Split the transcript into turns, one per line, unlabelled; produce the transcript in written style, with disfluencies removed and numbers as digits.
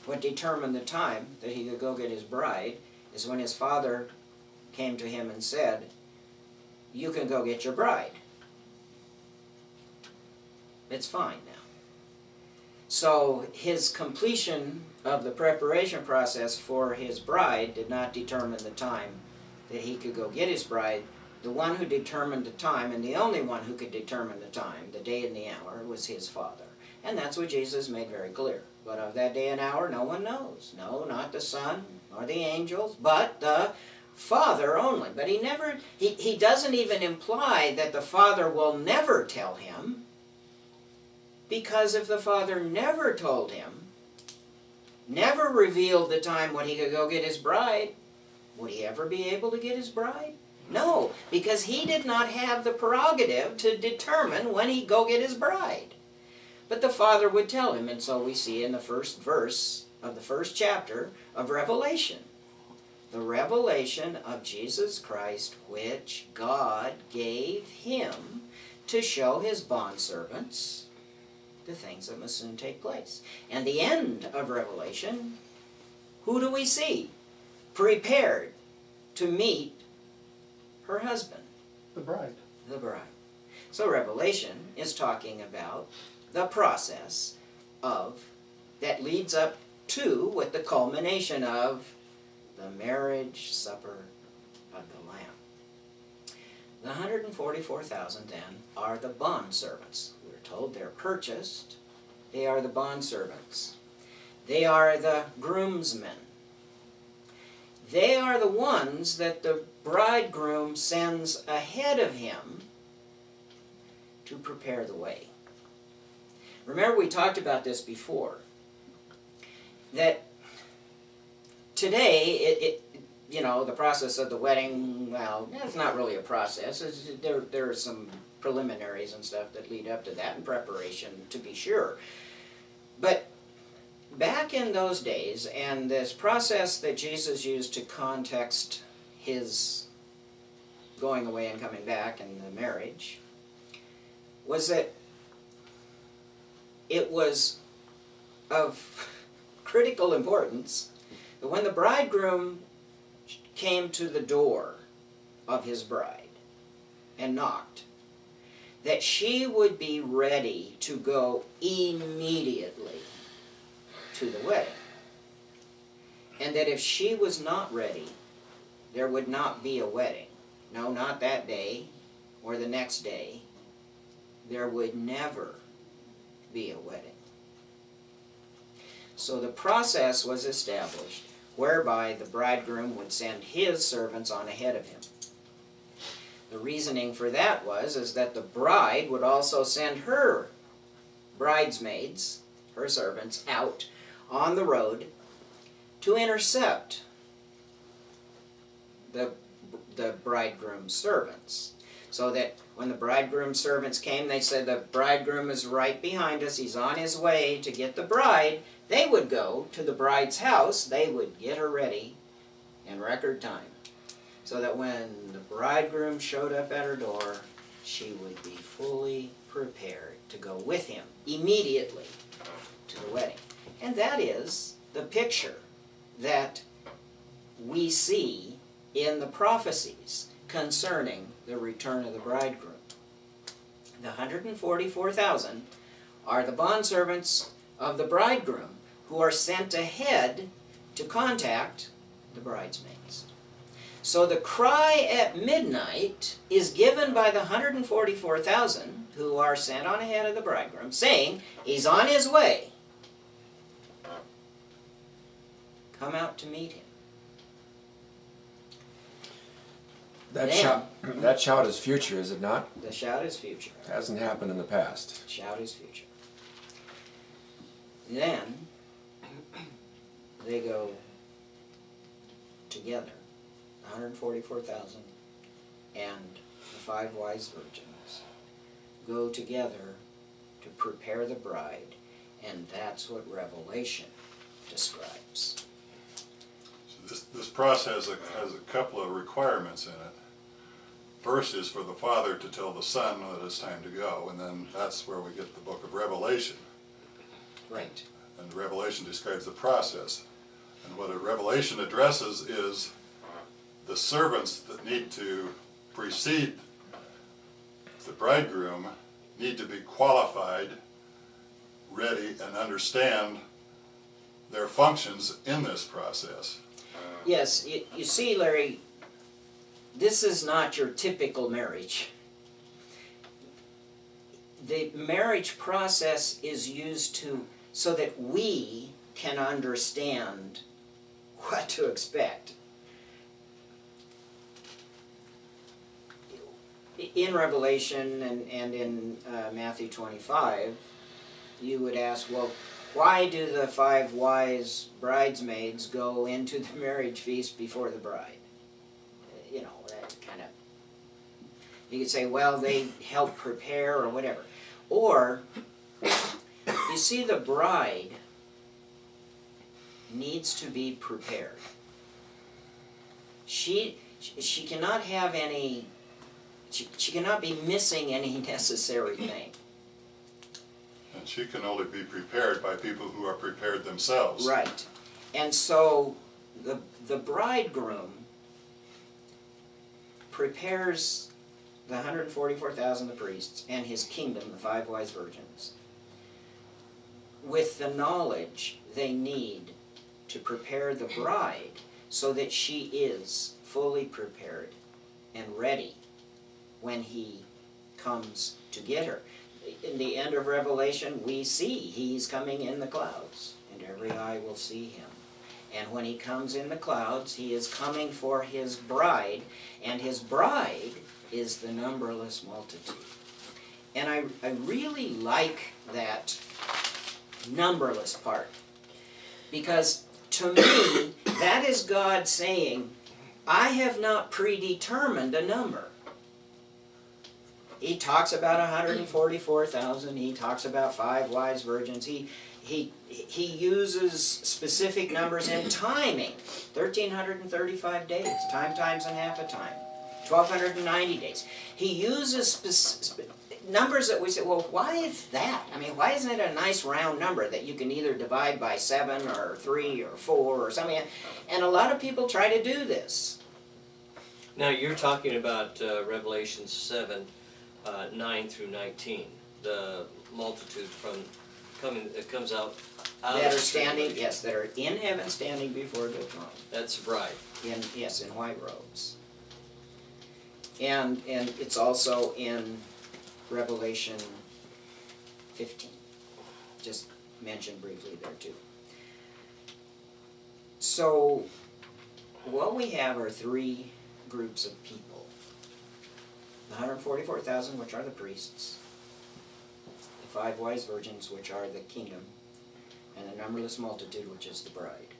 what determined the time that he could go get his bride is when his father came to him and said, you can go get your bride. It's fine now. So his completion of the preparation process for his bride did not determine the time that he could go get his bride. The one who determined the time, and the only one who could determine the time, the day and the hour, was his Father. And that's what Jesus made very clear. But of that day and hour, no one knows. No, not the Son, nor the angels, but the Father only. But he doesn't even imply that the Father will never tell him, because if the Father never told him, never revealed the time when he could go get his bride, would he ever be able to get his bride? No, because he did not have the prerogative to determine when he'd go get his bride. But the Father would tell him, and so we see in the first verse of the first chapter of Revelation, the revelation of Jesus Christ, which God gave him to show his bondservants the things that must soon take place. And the end of Revelation, who do we see? Prepared to meet her husband.
The bride.
The bride. So Revelation is talking about the process that leads up to what the culmination of the marriage supper of the Lamb. The 144,000 then are the bondservants. We're told they're purchased. They are the bondservants. They are the groomsmen. They are the ones that the bridegroom sends ahead of him to prepare the way. Remember, we talked about this before, that today, the process of the wedding, well, it's not really a process. There are some preliminaries and stuff that lead up to that, and preparation, to be sure. But back in those days, and this process that Jesus used to context his going away and coming back and the marriage, was that it was of critical importance that when the bridegroom came to the door of his bride and knocked, that she would be ready to go immediately to the wedding. And that if she was not ready, there would not be a wedding. No, not that day or the next day. There would never be a wedding. So the process was established whereby the bridegroom would send his servants on ahead of him. The reasoning for that is that the bride would also send her bridesmaids, her servants, out on the road to intercept the bridegroom's servants. So that when the bridegroom's servants came, they said, the bridegroom is right behind us, he's on his way to get the bride. They would go to the bride's house, they would get her ready in record time. So that when the bridegroom showed up at her door, she would be fully prepared to go with him immediately to the wedding. And that is the picture that we see in the prophecies concerning the return of the bridegroom. The 144,000 are the bondservants of the bridegroom who are sent ahead to contact the bridesmaids. So the cry at midnight is given by the 144,000 who are sent on ahead of the bridegroom, saying, he's on his way. Come out to meet him.
That shout is future, is it not?
The shout is future.
It hasn't happened in the past.
Shout is future. Then they go together, 144,000 and the 5 wise virgins go together to prepare the bride, and that's what Revelation describes.
So this process has a couple of requirements in it. First is for the Father to tell the Son that it's time to go, and then that's where we get the book of Revelation.
Right.
And the Revelation describes the process. And what a Revelation addresses is the servants that need to precede the bridegroom need to be qualified, ready, and understand their functions in this process.
Yes, you see, Larry, this is not your typical marriage. The marriage process is used so that we can understand what to expect. In Revelation and in Matthew 25, you would ask, well, why do the 5 wise bridesmaids go into the marriage feast before the bride? You know, that kind of, you could say, well, they help prepare or whatever. Or, you see, the bride needs to be prepared. She cannot have any, she cannot be missing any necessary thing.
And she can only be prepared by people who are prepared themselves.
Right. And so the bridegroom prepares the 144,000 the priests and his kingdom, the 5 wise virgins, with the knowledge they need to prepare the bride so that she is fully prepared and ready when he comes to get her. In the end of Revelation, we see he's coming in the clouds, and every eye will see him. And when he comes in the clouds, he is coming for his bride, and his bride is the numberless multitude. And I really like that numberless part, because to me, that is God saying, I have not predetermined a number. He talks about 144,000. He talks about 5 wise virgins. He uses specific numbers and timing. 1,335 days, time times and half a time. 1,290 days. He uses numbers that we say, well, why is that? I mean, why isn't it a nice round number that you can either divide by 7 or 3 or 4 or something? And a lot of people try to do this.
Now you're talking about Revelation 7. 9 through 19, the multitude that comes out
that are standing, yes, that are in heaven, standing before the throne.
That's the bride.
In white robes. And it's also in Revelation 15, just mentioned briefly there too. So what we have are 3 groups of people. The 144,000, which are the priests, the 5 wise virgins, which are the kingdom, and the numberless multitude, which is the bride.